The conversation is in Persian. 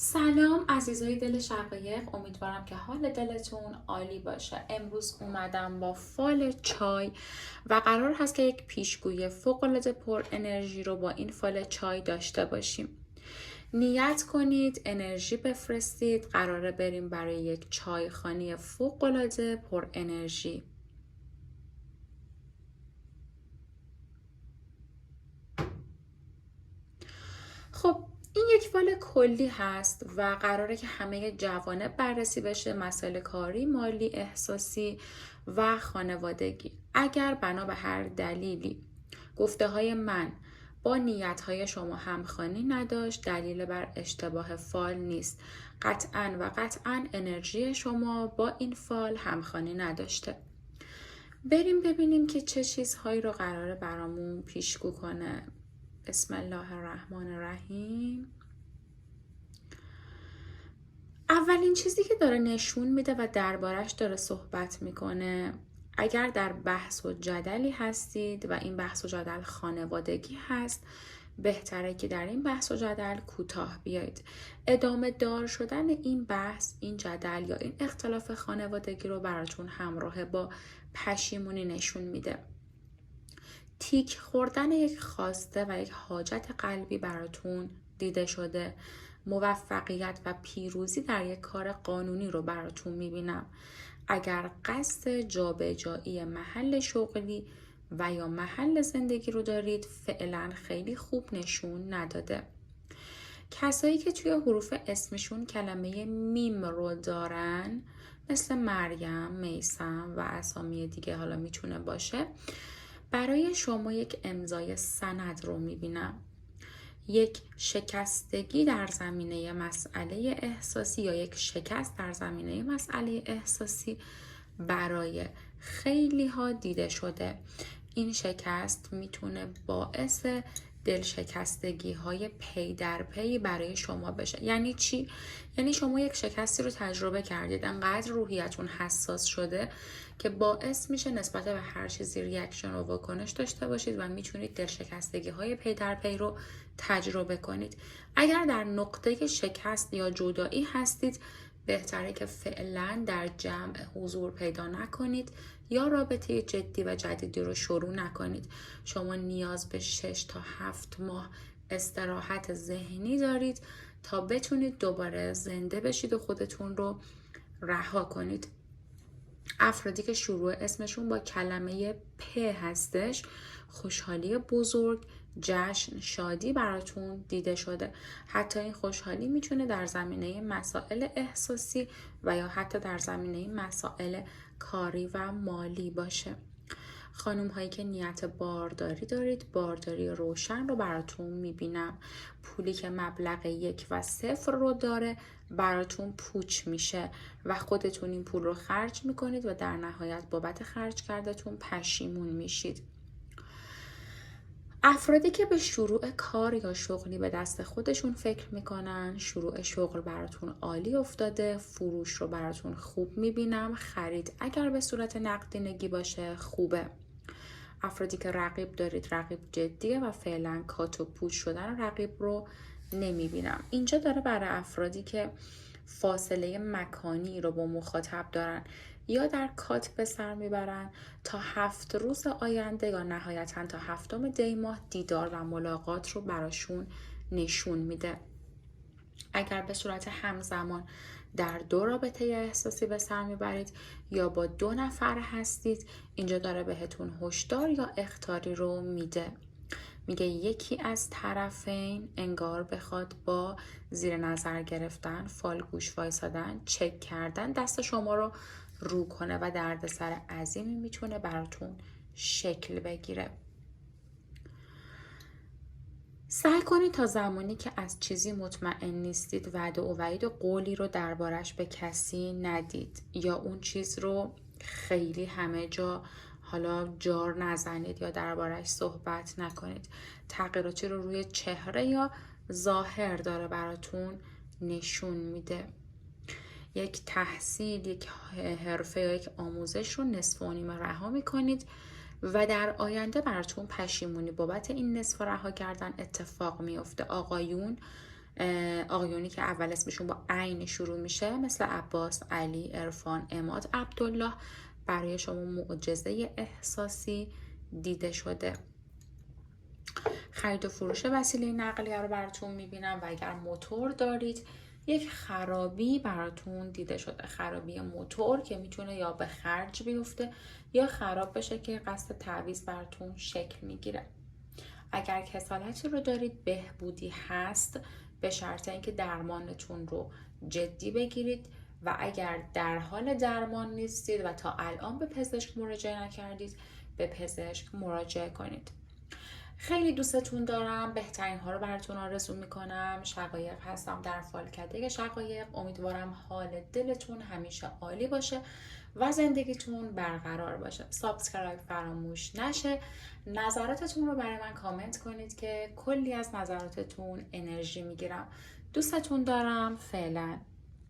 سلام عزیزای دل شقایق، امیدوارم که حال دلتون عالی باشه. امروز اومدم با فال چای و قرار هست که یک پیشگویی فوق‌العاده پر انرژی رو با این فال چای داشته باشیم. نیت کنید، انرژی بفرستید، قراره بریم برای یک چایخوانی فوق‌العاده پر انرژی. خب این یک فال کلی هست و قراره که همه جوانب بررسی بشه، مسائل کاری، مالی، احساسی و خانوادگی. اگر بنا به هر دلیلی گفته های من با نیت های شما همخوانی نداشت، دلیل بر اشتباه فال نیست. قطعاً انرژی شما با این فال همخوانی نداشته. بریم ببینیم که چه چیزهایی رو قراره برامون پیشگو کنه. بسم الله الرحمن الرحیم. اولین چیزی که داره نشون میده و دربارش داره صحبت میکنه، اگر در بحث و جدلی هستید و این بحث و جدل خانوادگی هست، بهتره که در این بحث و جدل کوتاه بیایید. ادامه دار شدن این بحث، این جدل یا این اختلاف خانوادگی رو براتون همراه با پشیمونی نشون میده. تیک خوردن یک خواسته و یک حاجت قلبی براتون دیده شده. موفقیت و پیروزی در یک کار قانونی رو براتون میبینم. اگر قصد جابجایی محل شغلی و یا محل زندگی رو دارید، فعلا خیلی خوب نشون نداده. کسایی که توی حروف اسمشون کلمه میم رو دارن، مثل مریم، میثم و اسامی دیگه حالا میتونه باشه، برای شما یک امضای سند رو میبینم. یک شکستگی در زمینه مسئله احساسی یا یک شکست در زمینه مسئله احساسی برای خیلی ها دیده شده. این شکست میتونه باعث دلشکستگی های پی در پی برای شما بشه. یعنی چی؟ یعنی شما یک شکستی رو تجربه کردید، انقدر روحیتون حساس شده که باعث میشه نسبت به هر چیزی ریاکشن و واکنش داشته باشید و میتونید دلشکستگی های پی در پی رو تجربه کنید. اگر در نقطه شکست یا جدایی هستید، بهتره که فعلا در جمع حضور پیدا نکنید یا رابطه جدی و جدیدی رو شروع نکنید. شما نیاز به 6 تا 7 ماه استراحت ذهنی دارید تا بتونید دوباره زنده بشید و خودتون رو رها کنید. افرادی که شروع اسمشون با کلمه پ هستش، خوشحالی بزرگ، جشن، شادی براتون دیده شده. حتی این خوشحالی میتونه در زمینه مسائل احساسی و یا حتی در زمینه مسائل کاری و مالی باشه. خانم هایی که نیت بارداری دارید، بارداری روشن رو براتون میبینم. پولی که مبلغ 1 و 0 رو داره براتون پوچ میشه و خودتون این پول رو خرج میکنید و در نهایت بابت خرج کردتون پشیمون میشید. افرادی که به شروع کار یا شغلی به دست خودشون فکر میکنن، شروع شغل براتون عالی افتاده، فروش رو براتون خوب میبینم. خرید اگر به صورت نقدینگی باشه خوبه. افرادی که رقیب دارید، رقیب جدیه و فعلا کات و پوچ شدن رقیب رو نمیبینم. اینجا داره برای افرادی که فاصله مکانی رو با مخاطب دارن یا در کات به سر میبرن تا 7 روز آینده یا نهایتا تا 7 دی ماه دیدار و ملاقات رو براشون نشون میده. اگر به صورت همزمان در 2 رابطه احساسی به سر میبرید یا با 2 نفر هستید، اینجا داره بهتون هشدار یا اخطاری رو میده. میگه یکی از طرفین انگار بخواد با زیر نظر گرفتن، فال گوش وایسادن، چک کردن دست شما رو رو کنه و دردسر عظیمی میتونه براتون شکل بگیره. سعی کنید تا زمانی که از چیزی مطمئن نیستید وعده و وعید و قولی رو دربارش به کسی ندید یا اون چیز رو خیلی همه جا حالا جار نزنید یا دربارش صحبت نکنید. تغییراتی رو روی چهره یا ظاهر داره براتون نشون میده. یک تحصیل، یک حرفه یا یک آموزش رو نصف و نیمه رها میکنید و در آینده براتون پشیمونی بابت این نصف رها کردن اتفاق میفته. آقایون آقایونی که اول اسمشون با عین شروع میشه مثل عباس، علی، عرفان، عماد، عبدالله برای شما معجزه احساسی دیده شده. خرید و فروش وسیله نقلیه رو براتون میبینم و اگر موتور دارید یک خرابی براتون دیده شده. خرابی موتور که میتونه یا به خرج بیفته یا خراب بشه که قصد تعویض براتون شکل میگیره. اگر کسالتی رو دارید بهبودی هست، به شرط اینکه درمانتون رو جدی بگیرید و اگر در حال درمان نیستید و تا الان به پزشک مراجعه نکردید به پزشک مراجعه کنید. خیلی دوستتون دارم، بهترین ها رو براتون آرزو میکنم. شقایق هستم در فالکده شقایق. امیدوارم حال دلتون همیشه عالی باشه و زندگیتون برقرار باشه. سابسکرایب فراموش نشه. نظراتتون رو برای من کامنت کنید که کلی از نظراتتون انرژی میگیرم. دوستتون دارم. فعلا